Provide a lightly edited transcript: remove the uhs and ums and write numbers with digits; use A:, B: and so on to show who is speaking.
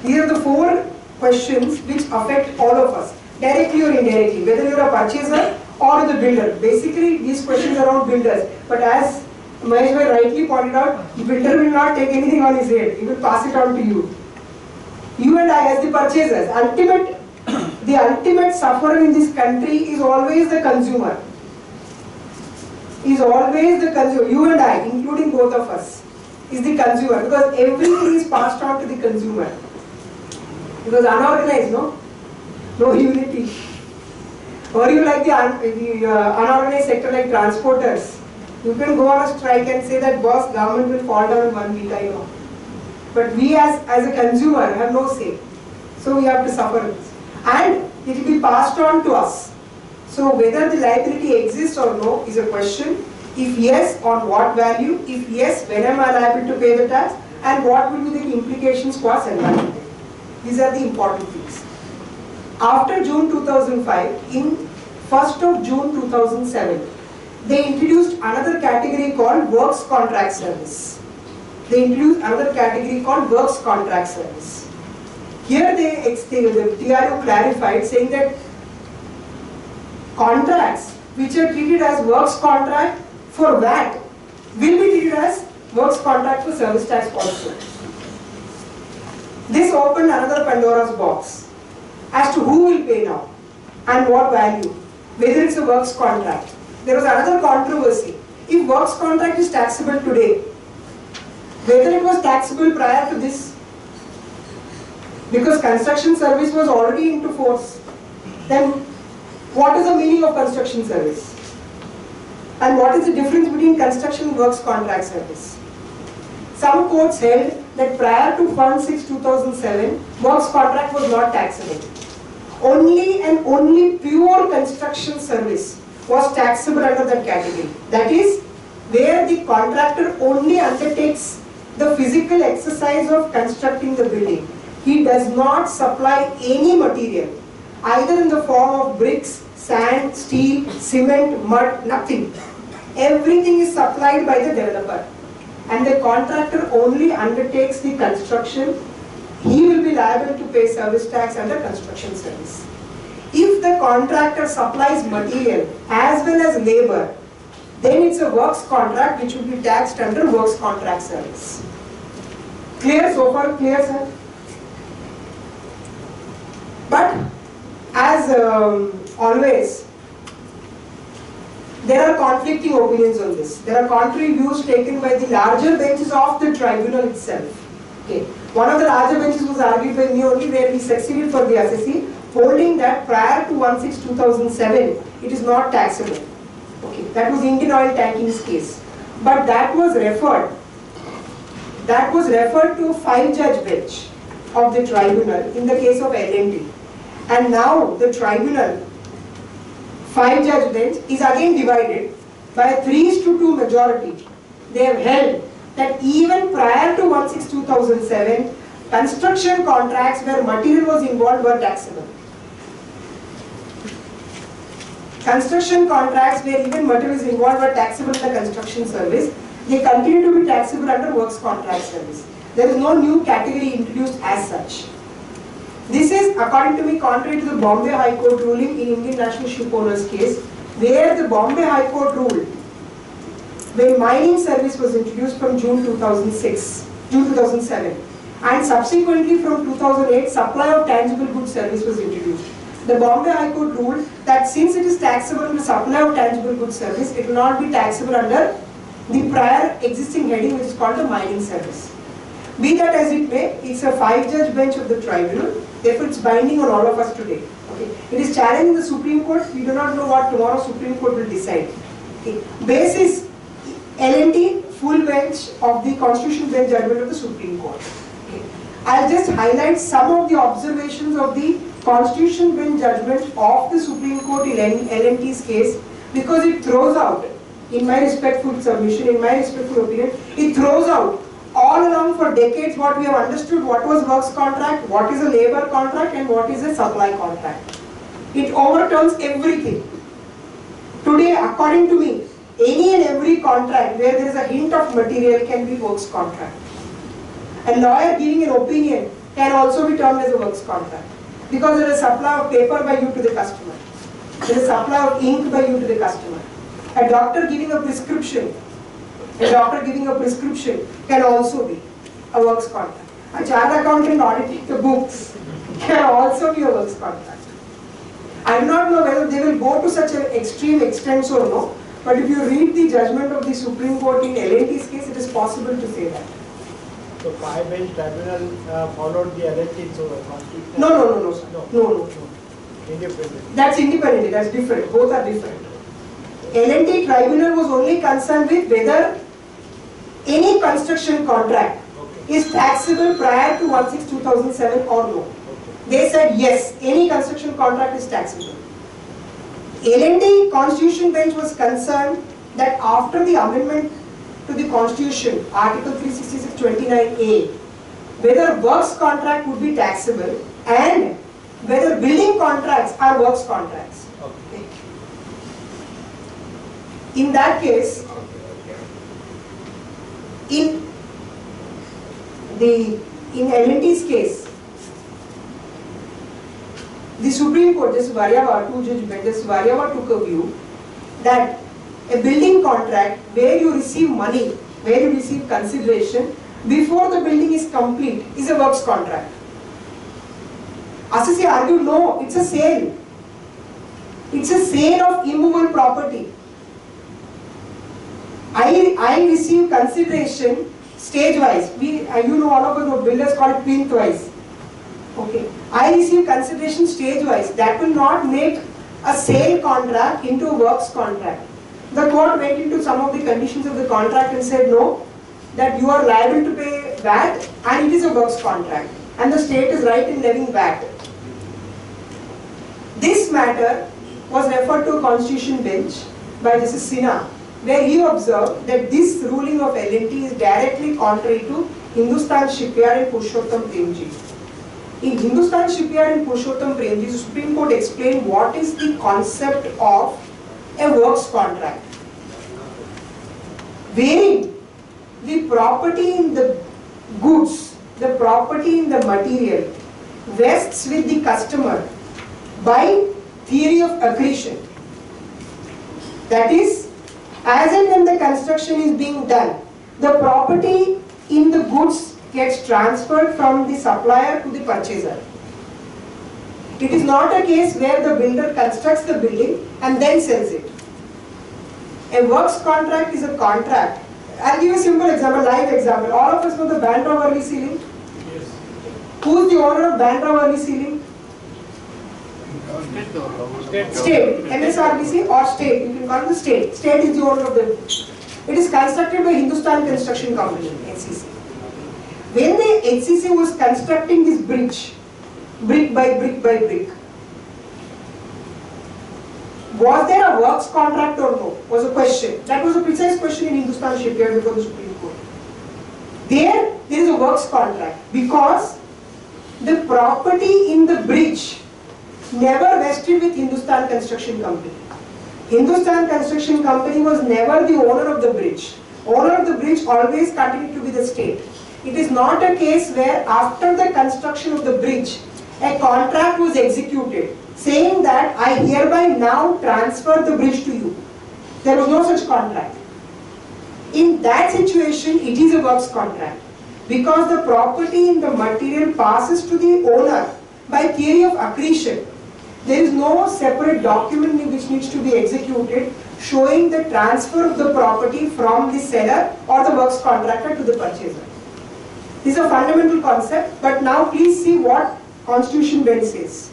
A: These are the 4 questions which affect all of us, directly or indirectly, whether you are a purchaser or the builder. Basically, these questions are around builders. But as Mahesh rightly pointed out, the builder will not take anything on his head. He will pass it on to you. You and I, as the purchasers, the ultimate sufferer in this country is always the consumer. Is always the consumer. You and I, including both of us, is the consumer, because everything is passed on to the consumer. Because unorganized, no unity. Or you like the unorganized sector like transporters. You can go on a strike and say that boss, government will fall down in 1 week, I know. But we as a consumer have no say. So we have to suffer it. And it will be passed on to us. So whether the liability exists or no is a question. If yes, on what value? If yes, when am I liable to pay the tax? And what will be the implications for environment? These are the important things. After June 2005, in 1st of June 2007, they introduced another category called works contract service. They introduced another category called works contract service. Here the TRO clarified, saying that contracts which are treated as works contract for VAT will be treated as works contract for service tax also. This opened another Pandora's box as to who will pay now and what value, whether it's a works contract. There was another controversy. If works contract is taxable today, whether it was taxable prior to this, because construction service was already into force, then what is the meaning of construction service? And what is the difference between construction and works contract service? Some courts held that prior to 1/6/2007, works contract was not taxable. Only and only pure construction service was taxable under that category. That is, where the contractor only undertakes the physical exercise of constructing the building. He does not supply any material, either in the form of bricks, sand, steel, cement, mud, nothing. Everything is supplied by the developer. And the contractor only undertakes the construction. He will be liable to pay service tax under construction service. If the contractor supplies material as well as labor, then it's a works contract which will be taxed under works contract service. Clear so far? Clear, sir? But as always, there are conflicting opinions on this. There are contrary views taken by the larger benches of the tribunal itself. Okay. One of the larger benches was argued by me only, where we succeeded for the assessee, holding that prior to 1/6/2007, it is not taxable. Okay. That was Indian Oil Tanking's case. But that was referred to a 5-judge bench of the tribunal in the case of L&T. And now the tribunal 5-judge bench is again divided by a 3:2 majority. They have held that even prior to 1/6/2007, construction contracts where material was involved were taxable. Construction contracts where even material is involved were taxable under construction service. They continue to be taxable under works contract service. There is no new category introduced as such. This is, according to me, contrary to the Bombay High Court ruling in Indian National Shipowners case, where the Bombay High Court ruled when mining service was introduced from June 2007, and subsequently from 2008, supply of tangible goods service was introduced. The Bombay High Court ruled that since it is taxable under supply of tangible goods service, it will not be taxable under the prior existing heading, which is called the mining service. Be that as it may, it's a 5-judge bench of the tribunal, therefore it's binding on all of us today. Okay. It is challenging the Supreme Court. We do not know what tomorrow Supreme Court will decide. Okay. Basis L&T, full bench of the Constitution Bench judgment of the Supreme Court. Okay. I'll just highlight some of the observations of the Constitution Bench judgment of the Supreme Court in L&T's case, because it throws out, in my respectful submission, in my respectful opinion, it throws out all along for decades what we have understood, what was works contract, what is a labor contract, and what is a supply contract. It overturns everything. Today, according to me, any and every contract where there is a hint of material can be works contract. A lawyer giving an opinion can also be termed as a works contract, because there is supply of paper by you to the customer. There is supply of ink by you to the customer. A doctor giving a prescription can also be a works contract. A chartered accountant auditing the books can also be a works contract. I do not know whether they will go to such an extreme extent or no, but if you read the judgment of the Supreme Court in L&T's case, it is possible to say that.
B: So five-bench tribunal followed the L&T, so constitutional.
A: No, sir. No.
B: Independent.
A: That's independently, that's different. Both are different. L&T tribunal was only concerned with whether any construction contract is taxable prior to 1/6/2007 or no. They said yes, any construction contract is taxable. L&T Constitution Bench was concerned that after the amendment to the Constitution, Article 366(29)(a), whether works contract would be taxable and whether building contracts are works contracts. Okay. In that case, in L&T's case, the Supreme Court, Justice Variava, two-judge bench, Justice Variava took a view that a building contract where you receive money, where you receive consideration before the building is complete is a works contract. Assessee argued no, it's a sale. It's a sale of immovable property. I receive consideration stage-wise. You know, all of us know builders call it plinth-wise. Okay. I receive consideration stage-wise. That will not make a sale contract into a works contract. The court went into some of the conditions of the contract and said no, that you are liable to pay VAT and it is a works contract and the state is right in levying VAT. This matter was referred to a Constitution bench by Justice Sinha, where he observed that this ruling of L&T is directly contrary to Hindustan Shipyard and Purushottam Premji. In Hindustan Shipyard and Purushottam Premji, the Supreme Court explained what is the concept of a works contract, wherein the property in the goods, the property in the material vests with the customer by theory of accretion. That is, as and when the construction is being done, the property in the goods gets transferred from the supplier to the purchaser. It is not a case where the builder constructs the building and then sells it. A works contract is a contract. I'll give you a simple example, live example. All of us know the Bandra Worli ceiling.
B: Yes.
A: Who is the owner of Bandra Worli ceiling? State. MSRDC or state. You can call it the state. State is the owner of the. It is constructed by Hindustan Construction Company, HCC. When the HCC was constructing this bridge, brick by brick by brick, was there a works contract or no? Was a question. That was a precise question in Hindustan Shipyard before the Supreme Court. There is a works contract because the property in the bridge never vested with Hindustan Construction Company. Hindustan Construction Company was never the owner of the bridge. Owner of the bridge always continued to be the state. It is not a case where after the construction of the bridge, a contract was executed saying that I hereby now transfer the bridge to you. There was no such contract. In that situation, it is a works contract because the property in the material passes to the owner by theory of accretion. There is no separate document which needs to be executed showing the transfer of the property from the seller or the works contractor to the purchaser. This is a fundamental concept, but now please see what Constitution bench says.